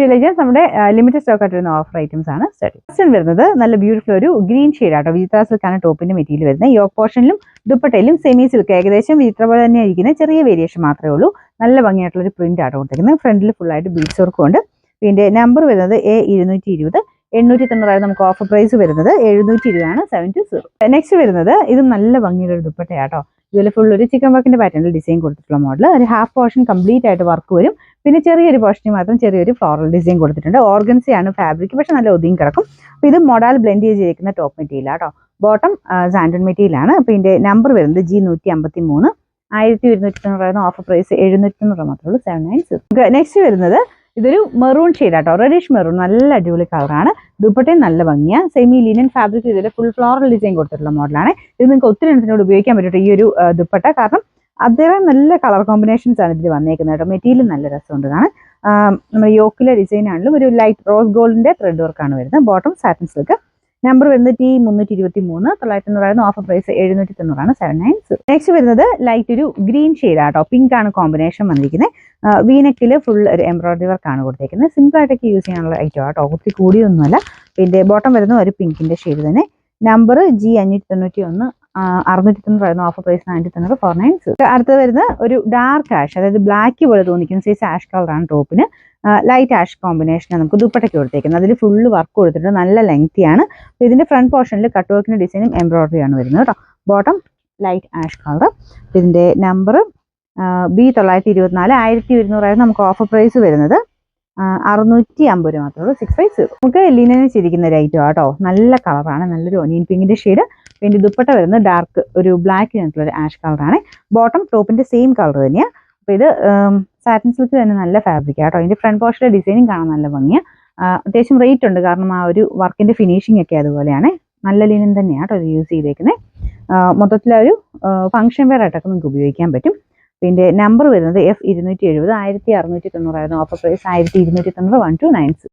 നമ്മുടെ limited stock ആയിട്ട് വരുന്ന ഓഫർ ഐറ്റംസ് ആണ്. ഫസ്റ്റ് വരുന്നത് നല്ല ബ്യൂട്ടിഫുൾ ഒരു ഗ്രീൻ ഷെയ്ഡ് ആട്ടോ. വിചിത്ര സിൽക്കാണ് ടോപ്പിന്റെ മെറ്റീരിയൽ വരുന്നത്. യോക്ക് പോർഷനിലും ദുപ്പട്ടയിലും സെമി സിൽക്ക് ഏകദേശം വിചിത്ര പോലെ തന്നെ ഇരിക്കുന്ന ചെറിയ വേരിയേഷൻ മാത്രമേ ഉള്ളൂ. നല്ല ഭംഗിയായിട്ടുള്ള ഒരു പ്രിന്റ് ആട്ടോ കൊടുത്തിരിക്കുന്നത്. ഫ്രണ്ടിൽ ഫുൾ ആയിട്ട് ബീഡ്സ് വർക്കും ഉണ്ട്. പിന്നെ നമ്പർ വരുന്നത് A220. 890 നമുക്ക് ഓഫർ പ്രൈസ് വരുന്നത്. 720 ആണ്. 720. നെക്സ്റ്റ് വരുന്നത് ഇതും നല്ല ഭംഗിയുള്ള ഒരു ദുപ്പട്ടയാട്ടോ. ഇതിൽ ഫുൾ ഒരു ചിക്കൻ വർക്കിന്റെ പാറ്റേണിൽ ഡിസൈൻ കൊടുത്തിട്ടുള്ള മോഡൽ. ഒരു ഹാഫ് പോർഷൻ കംപ്ലീറ്റ് ആയിട്ട് വർക്ക് വരും. പിന്നെ ചെറിയൊരു പോർഷനിൽ മാത്രം ചെറിയൊരു ഫ്ലോറൽ ഡിസൈൻ കൊടുത്തിട്ടുണ്ട്. ഓർഗൻസിയാണ് ഫാബ്രിക്, പക്ഷെ നല്ല ഒതുങ്ങി കിടക്കും. അപ്പോൾ ഇത് മോഡൽ ബ്ലെൻഡ് ചെയ്തിരിക്കുന്ന ടോപ്പ് മെറ്റീരിയൽ ആട്ടോ. ബോട്ടം സാൻഡൺ മെറ്റീരിയൽ ആണ്. അപ്പോൾ ഇതിന്റെ നമ്പർ വരുന്നത് G153. 1290 offer price. 790 മാത്രമേ ഉള്ളൂ. 790. നെക്സ്റ്റ് വരുന്നത് ഇതൊരു മെറൂൺ ഷെയ്ഡ് ആട്ടോ. റെഡിഷ് മെറൂൺ, നല്ല അടിപൊളി കളറാണ്. ദുപ്പട്ടയും നല്ല ഭംഗിയാണ്. സെമി ലിനൻ ഫാബ്രിക് ഇതിൽ ഫുൾ ഫ്ലോറൽ ഡിസൈൻ കൊടുത്തിട്ടുള്ള മോഡലാണ്. ഇത് നിങ്ങൾക്ക് ഒത്തിരി എണ്ണത്തിനോട് ഉപയോഗിക്കാൻ പറ്റും ഈ ഒരു ദുപ്പട്ട. കാരണം അദ്ദേഹം നല്ല കളർ കോമ്പിനേഷൻസ് ആണ് ഇതിൽ വന്നേക്കുന്നത് കേട്ടോ. മെറ്റീരിയൽ നല്ല രസമുണ്ട് കാണാൻ. നമ്മുടെ യോക്കിലെ ഡിസൈൻ ആണെങ്കിലും ഒരു ലൈറ്റ് റോസ് ഗോൾഡിന്റെ ത്രെഡ് വർക്കാണ് വരുന്നത്. Bottom satin silk. നമ്പർ വരുന്നത് T323. 990 offer price. 790 ആണ്. 790. നെക്സ്റ്റ് വരുന്നത് ലൈറ്റ് ഒരു ഗ്രീൻ ഷെയ്ഡ് ആട്ടോ. പിങ്ക് ആണ് കോമ്പിനേഷൻ വന്നിരിക്കുന്നത്. വീനെക്കിൽ ഫുൾ ഒരു എംബ്രോയിഡറി വർക്കാണ് കൊടുത്തേക്കുന്നത്. സിമ്പിൾ ആയിട്ടൊക്കെ യൂസ് ചെയ്യാനുള്ള ഐറ്റം ആട്ടോ. ഒത്തിരി കൂടിയൊന്നുമല്ല. പിന്നെ ബോട്ടം വരുന്ന ഒരു പിങ്കിന്റെ ഷെയ്ഡ് തന്നെ. Number G591. 690 offer price. 990. 490. അടുത്തത് വരുന്ന ഒരു ഡാർക്ക് ആഷ്, അതായത് ബ്ലാക്ക് പോലെ തോന്നിക്കുന്ന സൈസ് ആഷ് കളറാണ് ടോപ്പിന്. ലൈറ്റ് ആഷ് കോമ്പിനേഷനാണ് നമുക്ക് ദുപ്പട്ടയ്ക്ക് കൊടുത്തേക്കുന്നത്. അതിൽ ഫുള്ള് വർക്ക് കൊടുത്തിട്ട് നല്ല ലെങ്തിയാണ്. അപ്പോൾ ഇതിന്റെ ഫ്രണ്ട് പോർഷനിൽ കട്ട് വർക്കിന്റെ ഡിസൈനും എംബ്രോയിഡറി ആണ് വരുന്നത് കേട്ടോ. Bottom light ash colour. ഇതിന്റെ നമ്പർ B924. 1200 നമുക്ക് ഓഫർ പ്രൈസ് വരുന്നത്. 650 രൂപ മാത്രമേ ഉള്ളൂ. 650. നമുക്ക് ലിനൻ ചിരിക്കുന്ന ഒരു ഐറ്റം ആട്ടോ. നല്ല കളറാണ്. നല്ലൊരു ഒനിയൻ പിങ്കിന്റെ ഷെയ്ഡ്. പിന്നെ ദുപ്പട്ട വരുന്നത് ഡാർക്ക് ഒരു ബ്ലാക്ക് ഒരു ആഷ് കളറാണ്. ബോട്ടം ടോപ്പിന്റെ സെയിം കളർ തന്നെയാണ്. അപ്പോൾ ഇത് സാറ്റിൻ സിൽക്ക് തന്നെ നല്ല ഫാബ്രിക് ആട്ടോ. ഇതിന്റെ ഫ്രണ്ട് പോർഷനിലെ ഡിസൈനിങ് കാണാൻ നല്ല ഭംഗിയാണ്. അത്യാവശ്യം റേറ്റ് ഉണ്ട്, കാരണം ആ ഒരു വർക്കിന്റെ ഫിനിഷിംഗ് ഒക്കെ അതുപോലെയാണ്. നല്ല ലിനൻ തന്നെയാണ് കേട്ടോ ഇത് യൂസ് ചെയ്തേക്കുന്നത്. മൊത്തത്തിലൊരു ഫംഗ്ഷൻ വെയർ ആയിട്ടൊക്കെ നിങ്ങൾക്ക് ഉപയോഗിക്കാൻ പറ്റും. പിന്നെ നമ്പർ വരുന്നത് F270. 1690 offer price. 1290. 1290.